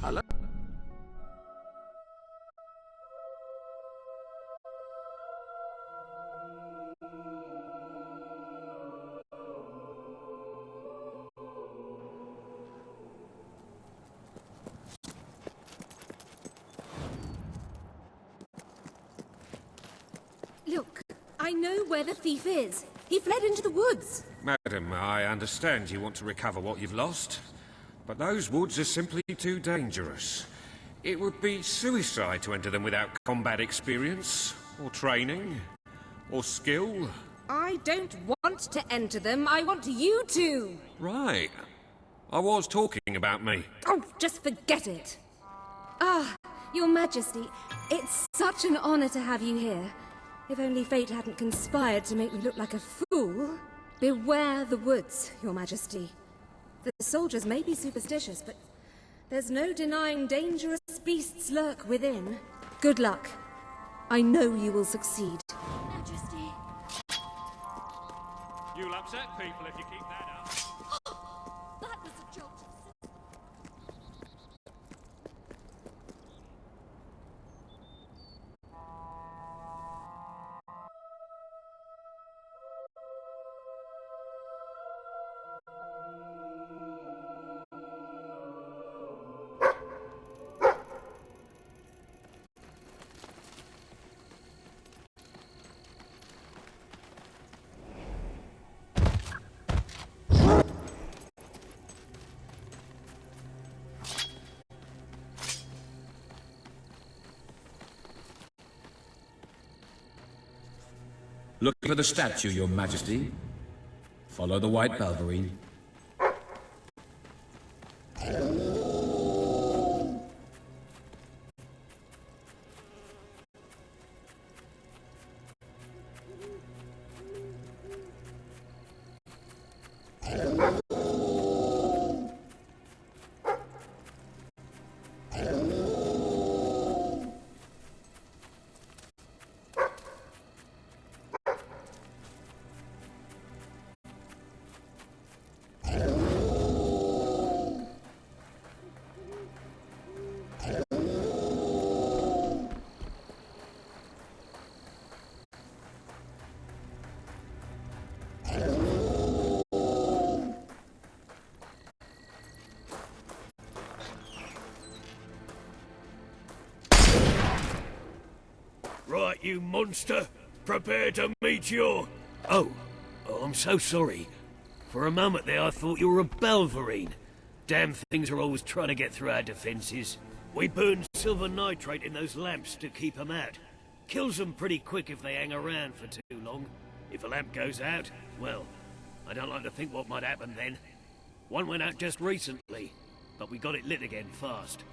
Hello? Look, I know where the thief is. He fled into the woods. Madam, I understand you want to recover what you've lost, but those woods are simply too dangerous. It would be suicide to enter them without combat experience, or training, or skill. I don't want to enter them. I want you to. Right. I was talking about me. Oh, just forget it. Ah, Your Majesty, it's such an honor to have you here. If only fate hadn't conspired to make me look like a fool. Beware the woods, Your Majesty. The soldiers may be superstitious, but there's no denying dangerous beasts lurk within. Good luck. I know you will succeed. Majesty. You'll upset people if you keep that up. That was a jolt. Look for the statue, Your Majesty. Follow the white balverine. Right, you monster. Prepare to meet your... Oh, I'm so sorry. For a moment there, I thought you were a Belverine. Damn things are always trying to get through our defenses. We burn silver nitrate in those lamps to keep them out. Kills them pretty quick if they hang around for too long. If a lamp goes out, well, I don't like to think what might happen then. One went out just recently, but we got it lit again fast.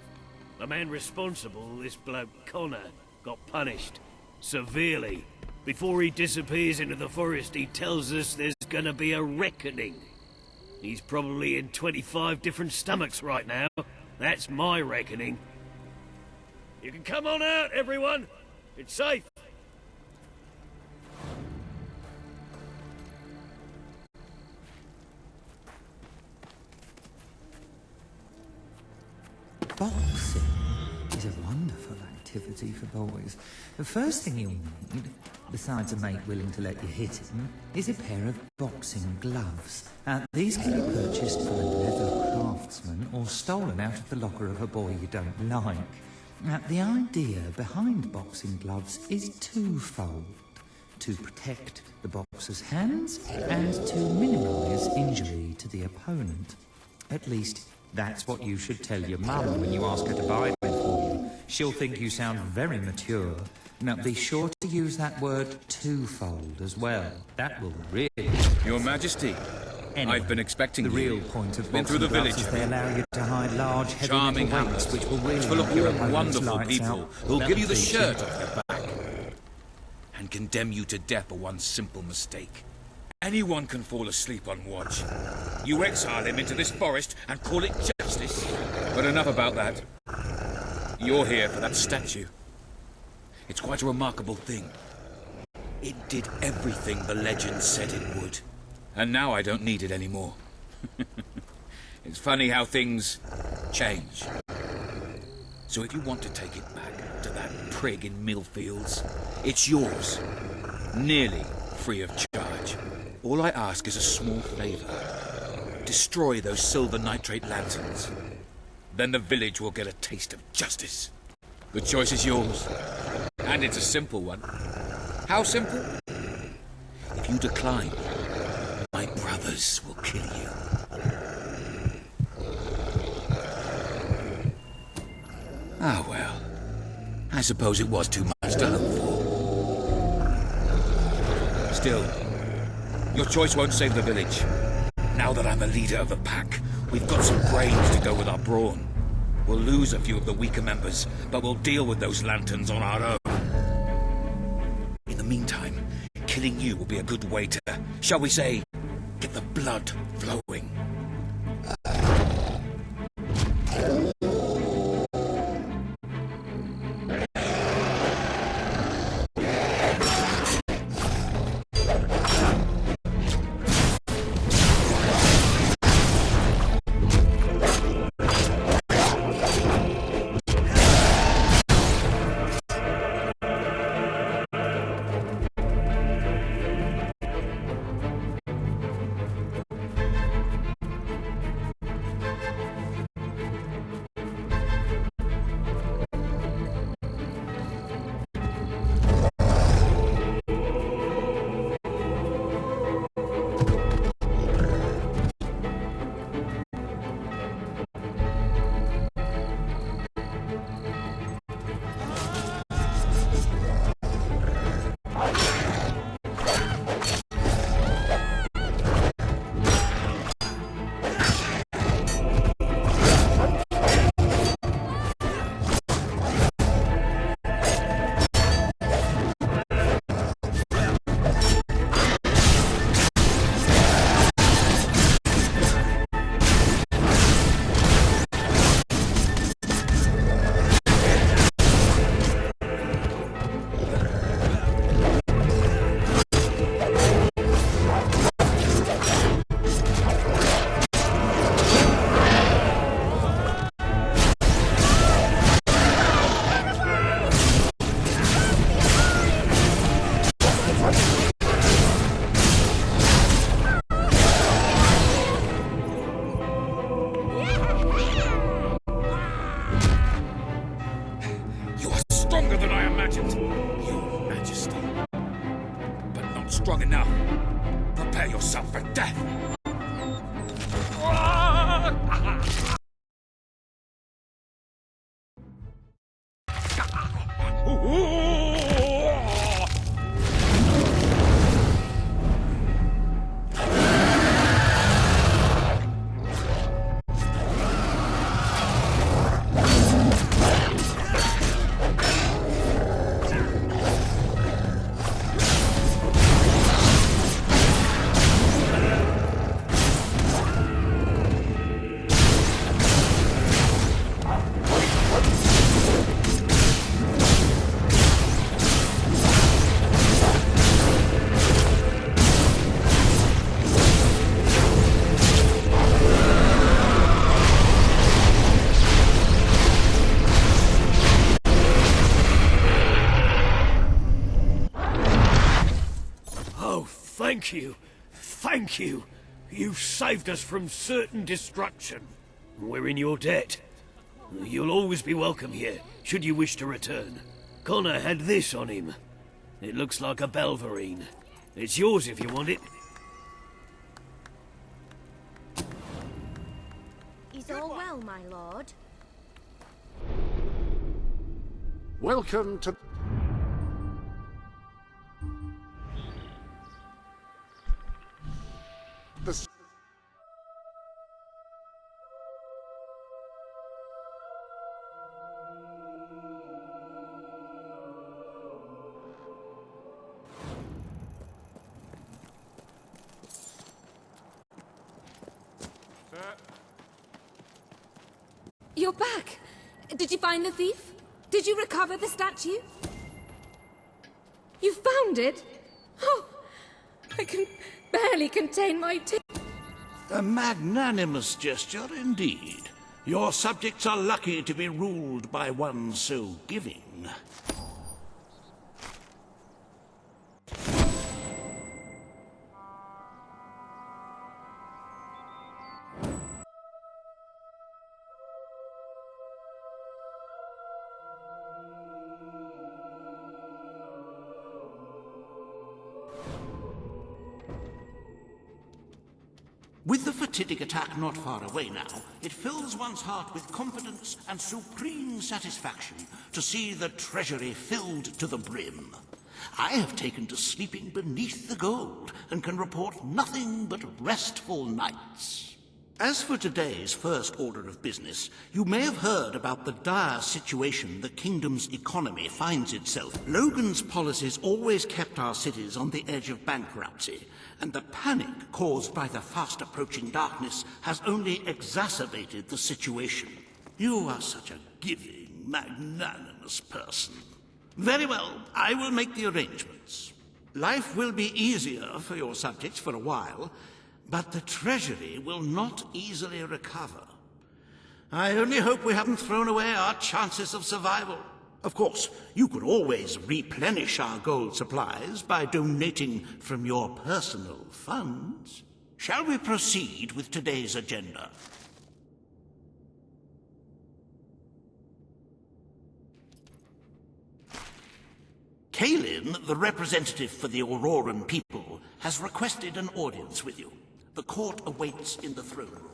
The man responsible, this bloke Connor, got punished. Severely. Before he disappears into the forest, he tells us there's gonna be a reckoning. He's probably in 25 different stomachs right now. That's my reckoning. You can come on out, everyone. It's safe. Boxing is a wonderful activity for boys. The first thing you'll need, besides a mate willing to let you hit him, is a pair of boxing gloves. These can be purchased from a leather craftsman or stolen out of the locker of a boy you don't like. The idea behind boxing gloves is twofold: to protect the boxer's hands and to minimise injury to the opponent. At least, that's what you should tell your mum when you ask her to buy them for you. She'll think you sound very mature. Now, be sure to use that word twofold as well. That will really... Your Majesty, Anyway, I've been expecting the you. real point of Been through the boxing gloves village. is they allow you to hide large, heavy Charming metal weights, hammers, which will really full of knock your pure opponent's wonderful lights people out. who'll That'll give you the teach shirt off your back and condemn you to death for one simple mistake. Anyone can fall asleep on watch. You exile him into this forest and call it justice. But enough about that. You're here for that statue. It's quite a remarkable thing. It did everything the legend said it would. And now I don't need it anymore. It's funny how things change. So if you want to take it back to that prig in Millfields, it's yours. Nearly free of charge. All I ask is a small favor. Destroy those silver nitrate lanterns. Then the village will get a taste of justice. The choice is yours. And it's a simple one. How simple? If you decline, my brothers will kill you. Ah, well. I suppose it was too much to hope for. Still, your choice won't save the village. Now that I'm a leader of the pack, we've got some brains to go with our brawn. We'll lose a few of the weaker members, but we'll deal with those lanterns on our own. In the meantime, killing you will be a good way to, shall we say, get the blood flowing. Stronger than I imagined, Your Majesty. But not strong enough. Prepare yourself for death. Thank you. Thank you. You've saved us from certain destruction. We're in your debt. You'll always be welcome here, should you wish to return. Connor had this on him. It looks like a Belverine. It's yours if you want it. Is all well, my lord? Welcome to... the... You're back! Did you find the thief? Did you recover the statue? You found it? Oh, I can barely contain my tears. A magnanimous gesture indeed. Your subjects are lucky to be ruled by one so giving. With the fatidic attack not far away now, it fills one's heart with confidence and supreme satisfaction to see the treasury filled to the brim. I have taken to sleeping beneath the gold and can report nothing but restful nights. As for today's first order of business, you may have heard about the dire situation the kingdom's economy finds itself. Logan's policies always kept our cities on the edge of bankruptcy, and the panic caused by the fast-approaching darkness has only exacerbated the situation. You are such a giving, magnanimous person. Very well, I will make the arrangements. Life will be easier for your subjects for a while, but the treasury will not easily recover. I only hope we haven't thrown away our chances of survival. Of course, you could always replenish our gold supplies by donating from your personal funds. Shall we proceed with today's agenda? Kalin, the representative for the Auroran people, has requested an audience with you. The court awaits in the throne room.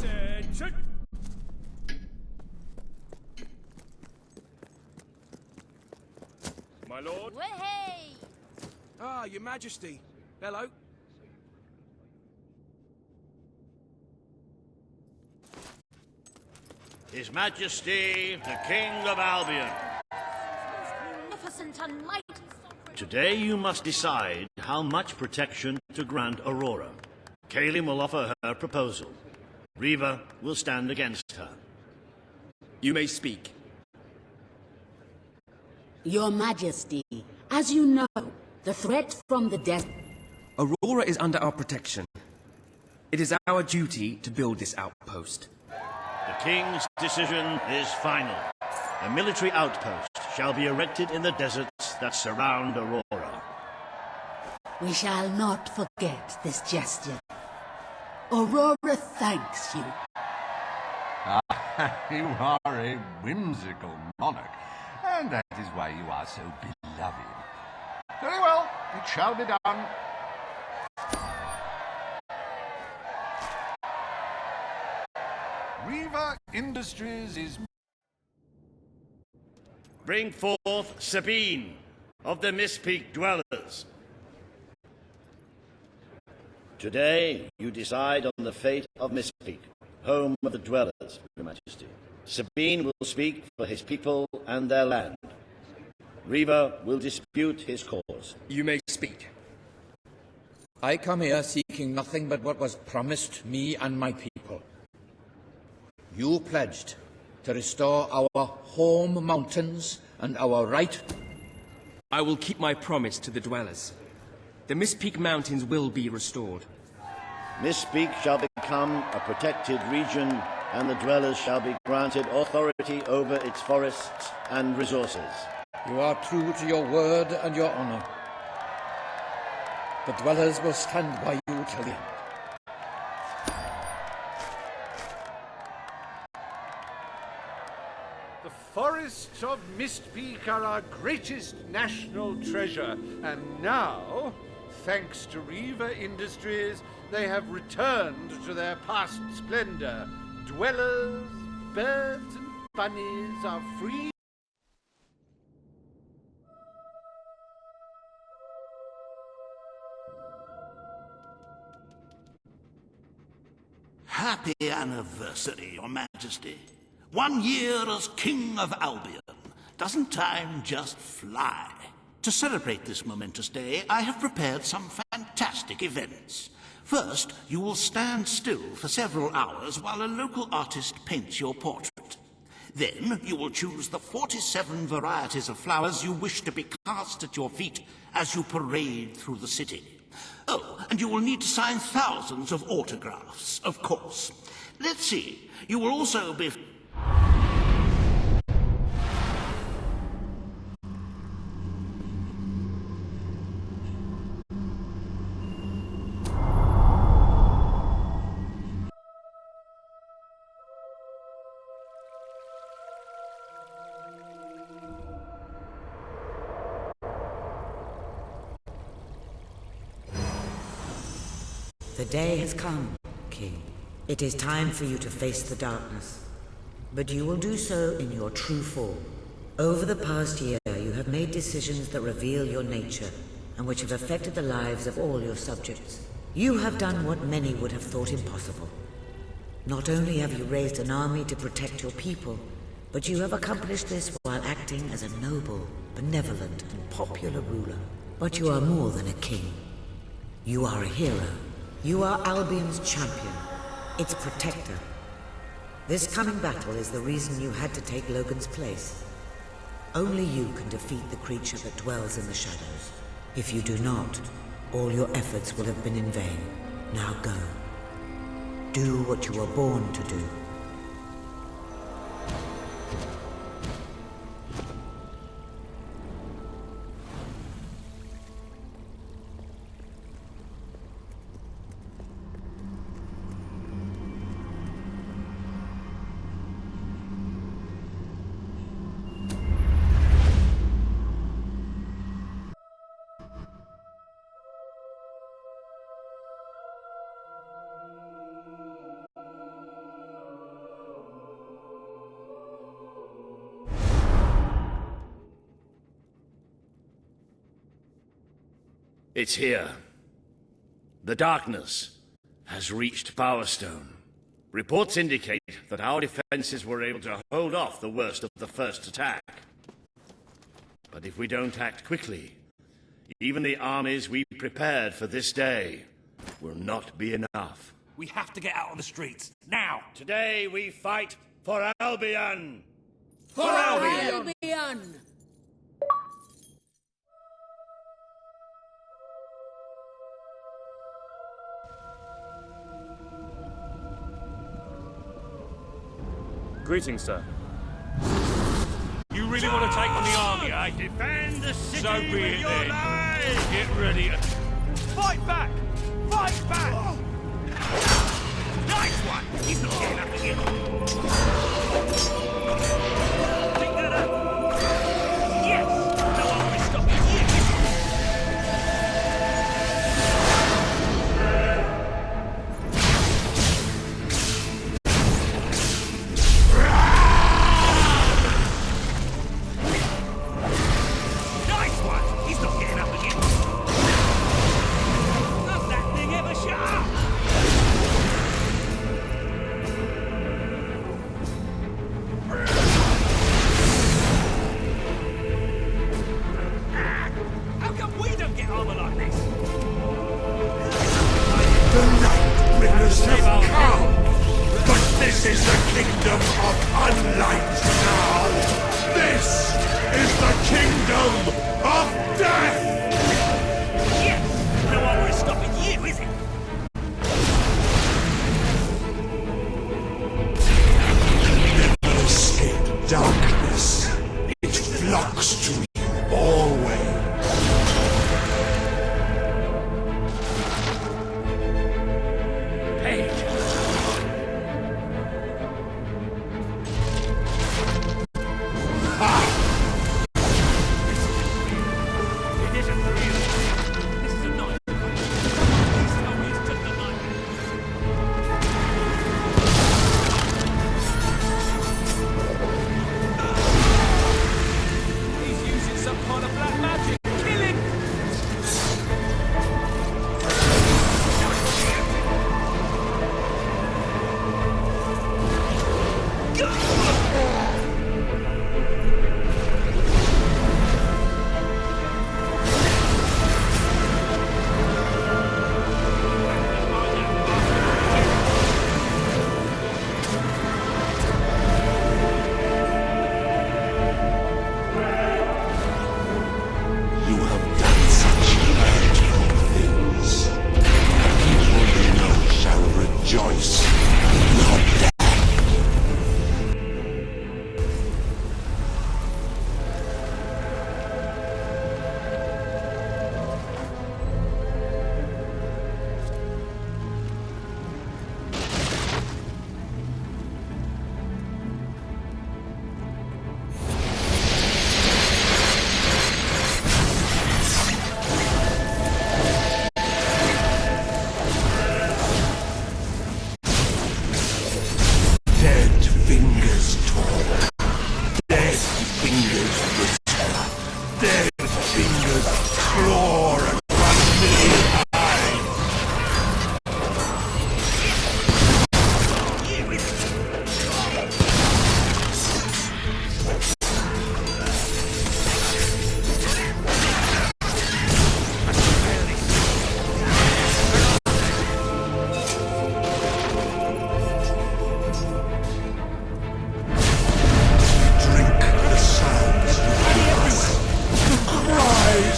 Attention! My lord? Way! Ah, your majesty. Hello. His Majesty, the King of Albion. Magnificent and mighty. Today you must decide how much protection to grant Aurora. Kalin will offer her proposal. Riva will stand against her. You may speak. Your Majesty, as you know, the threat from the desert... Aurora is under our protection. It is our duty to build this outpost. The King's decision is final. A military outpost shall be erected in the deserts that surround Aurora. We shall not forget this gesture. Aurora thanks you. You are a whimsical monarch, and that is why you are so beloved. Very well, it shall be done. Riva Industries is... Bring forth Sabine of the Mistpeak Dwellers. Today, you decide on the fate of Mistpeak, home of the Dwellers, Your Majesty. Sabine will speak for his people and their land. Reaver will dispute his cause. You may speak. I come here seeking nothing but what was promised me and my people. You pledged to restore our home mountains and our right. I will keep my promise to the Dwellers. The Mistpeak Mountains will be restored. Mistpeak shall become a protected region, and the Dwellers shall be granted authority over its forests and resources. You are true to your word and your honor. The Dwellers will stand by you till the end. The forests of Mistpeak are our greatest national treasure, and now, thanks to Reaver Industries, they have returned to their past splendor. Dwellers, birds, and bunnies are free. Happy anniversary, Your Majesty. 1 year as King of Albion. Doesn't time just fly? To celebrate this momentous day, I have prepared some fantastic events. First, you will stand still for several hours while a local artist paints your portrait. Then, you will choose the 47 varieties of flowers you wish to be cast at your feet as you parade through the city. Oh, and you will need to sign thousands of autographs, of course. Let's see, you will also be... The day has come, King. It is time for you to face the darkness. But you will do so in your true form. Over the past year, you have made decisions that reveal your nature, and which have affected the lives of all your subjects. You have done what many would have thought impossible. Not only have you raised an army to protect your people, but you have accomplished this while acting as a noble, benevolent, and popular ruler. But you are more than a king. You are a hero. You are Albion's champion, its protector. This coming battle is the reason you had to take Logan's place. Only you can defeat the creature that dwells in the shadows. If you do not, all your efforts will have been in vain. Now go. Do what you were born to do. It's here. The darkness has reached Bowerstone. Reports indicate that our defenses were able to hold off the worst of the first attack. But if we don't act quickly, even the armies we prepared for this day will not be enough. We have to get out of the streets, now! Today we fight for Albion! For Albion! Greetings, sir. You really want to take on the army, eh? Defend the city So be with it your then. lives! Get ready to... Fight back! Fight back! Nice one! He's not getting up again. Pick that up! Yes! No one will stop you! Nice one! He's not getting up again. Does that thing ever shut up? The Lightbringers have come! But this is the kingdom of unlight now! This is the kingdom of death! Yes! No one is stopping you, is it? Never escape darkness. It flocks to you always.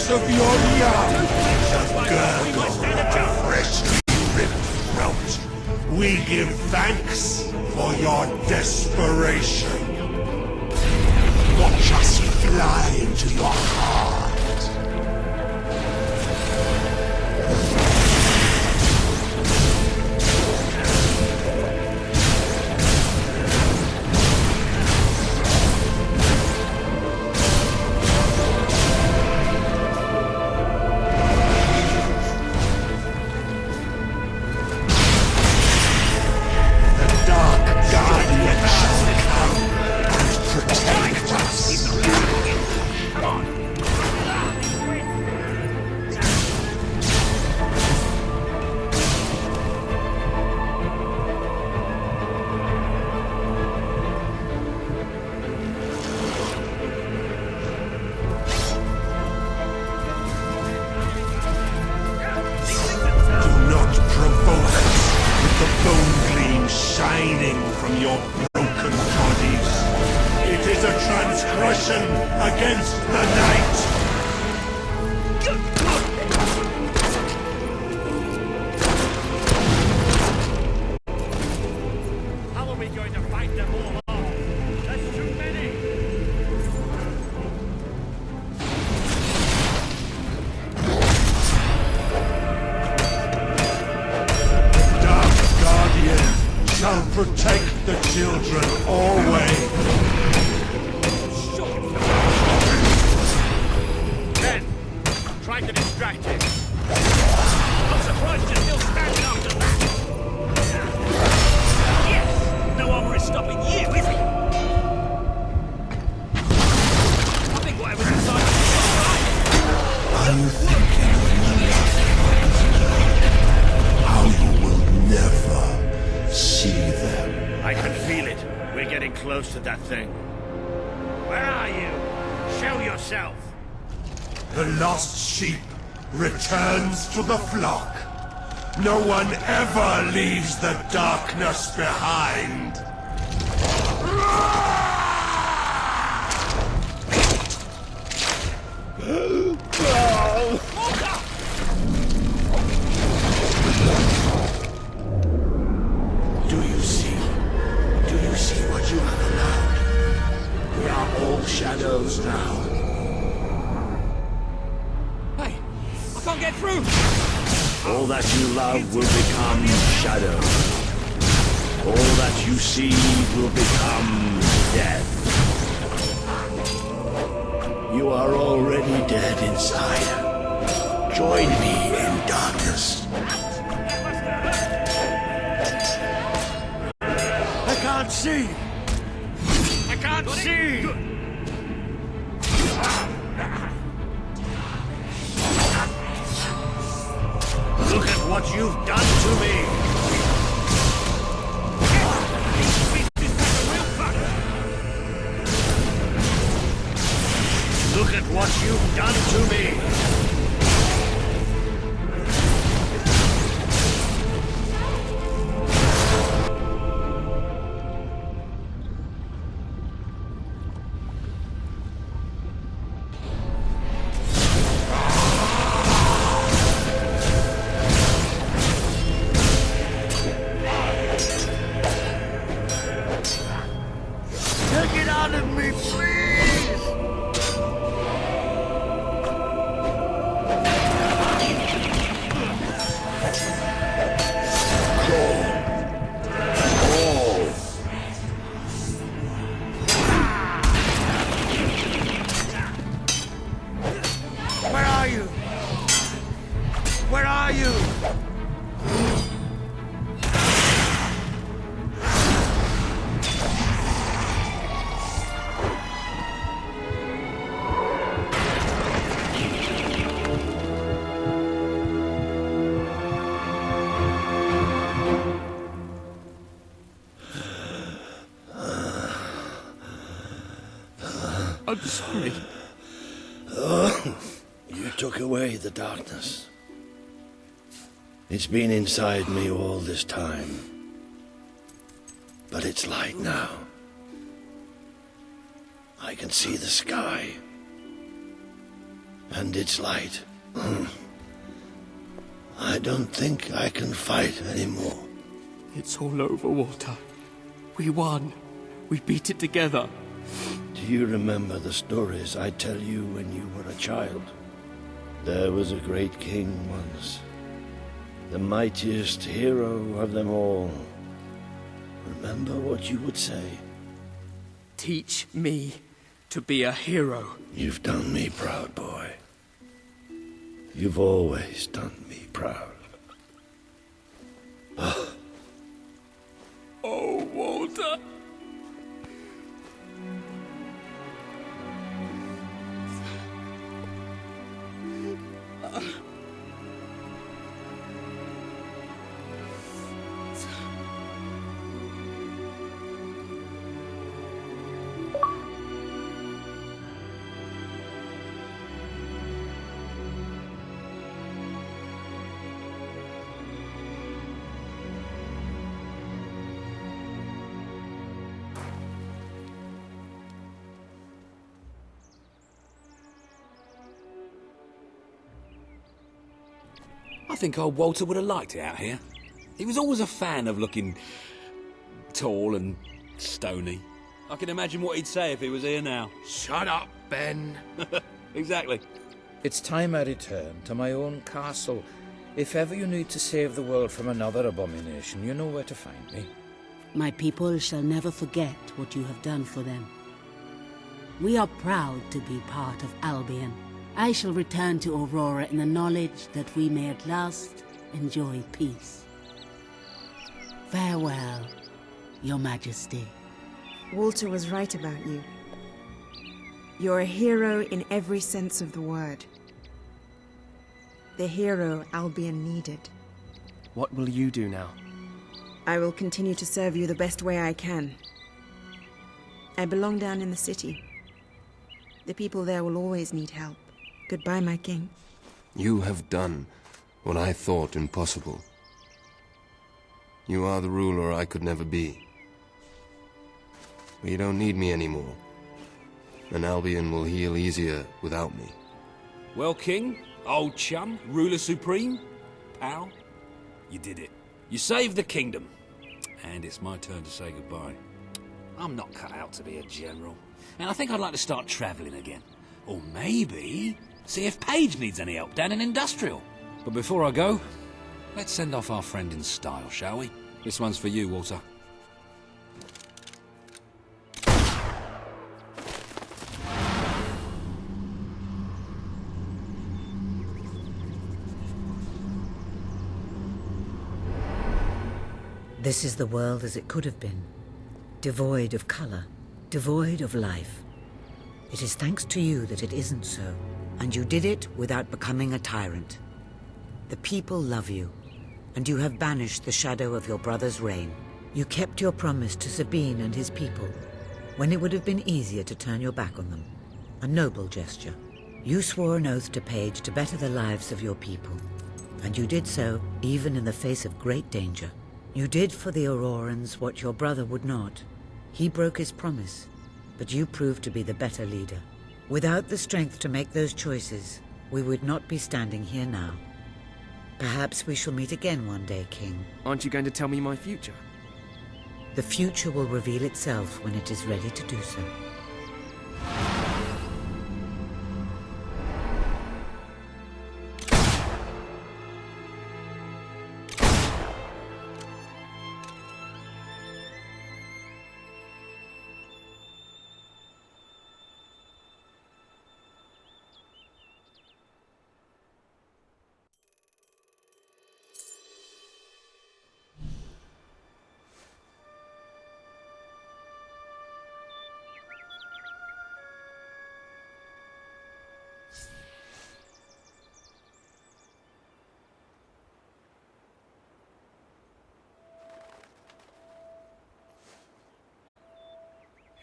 Of your young, the gurgle of a freshly ripped throat. We give thanks for your desperation. Watch us fly into your heart. Shining from your broken bodies. It is a transgression against the night. How are we going to fight them all off? That's too many. Dark Guardian shall protect the children always. Ben, I'm trying to distract him. I'm surprised you're still standing after that. Yes! No one is stopping you, is he? I think whatever's inside you is all right. Are you thinking of my love? How you will never see them. I can feel it. We're getting close to that thing. Where are you? Show yourself. The lost sheep returns to the flock. No one ever leaves the darkness behind. Do you see? Do you see what you have allowed? We are all shadows now. Hey, I can't get through! All that you love will become shadow. All that you see will become death. You are already dead inside. Join me in darkness. I can't see! I can't see! Look at what you've done to me! Look at what you've done to me! Take it out of me, please! Where are you? Where are you? I'm sorry. You took away the darkness. It's been inside me all this time. But it's light now. I can see the sky. And it's light. I don't think I can fight anymore. It's all over, Walter. We won. We beat it together. Do you remember the stories I tell you when you were a child? There was a great king once, the mightiest hero of them all. Remember what you would say? Teach me to be a hero. You've done me proud, boy. You've always done me proud. Oh, Walter. I think old Walter would have liked it out here. He was always a fan of looking tall and stony. I can imagine what he'd say if he was here now. Shut up, Ben. Exactly. It's time I return to my own castle. If ever you need to save the world from another abomination, you know where to find me. My people shall never forget what you have done for them. We are proud to be part of Albion. I shall return to Aurora in the knowledge that we may at last enjoy peace. Farewell, Your Majesty. Walter was right about you. You're a hero in every sense of the word. The hero Albion needed. What will you do now? I will continue to serve you the best way I can. I belong down in the city. The people there will always need help. Goodbye, my king. You have done what I thought impossible. You are the ruler I could never be. But you don't need me anymore. And Albion will heal easier without me. Well, King, old chum, ruler supreme, pal, you did it. You saved the kingdom. And it's my turn to say goodbye. I'm not cut out to be a general. And I think I'd like to start travelling again. Or maybe see if Paige needs any help down in Industrial. But before I go, let's send off our friend in style, shall we? This one's for you, Walter. This is the world as it could have been, devoid of color, devoid of life. It is thanks to you that it isn't so, and you did it without becoming a tyrant. The people love you, and you have banished the shadow of your brother's reign. You kept your promise to Sabine and his people, when it would have been easier to turn your back on them. A noble gesture. You swore an oath to Paige to better the lives of your people, and you did so even in the face of great danger. You did for the Aurorans what your brother would not. He broke his promise, but you proved to be the better leader. Without the strength to make those choices, we would not be standing here now. Perhaps we shall meet again one day, King. Aren't you going to tell me my future? The future will reveal itself when it is ready to do so.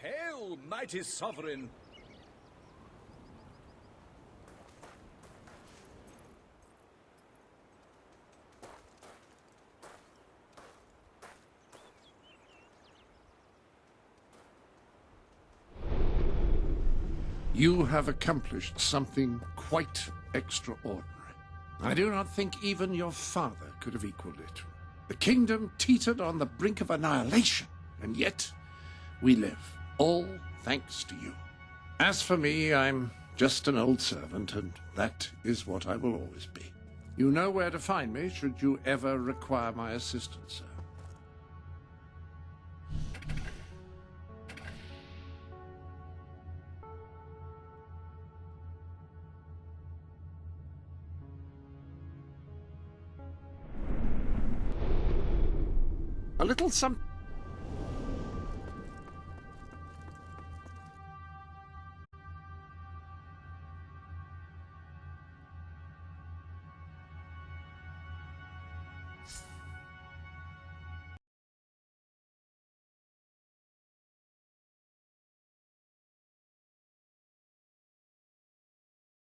Hail, mighty sovereign! You have accomplished something quite extraordinary. I do not think even your father could have equaled it. The kingdom teetered on the brink of annihilation, and yet we live, all thanks to you. As for me, I'm just an old servant, and that is what I will always be. You know where to find me should you ever require my assistance, sir. A little something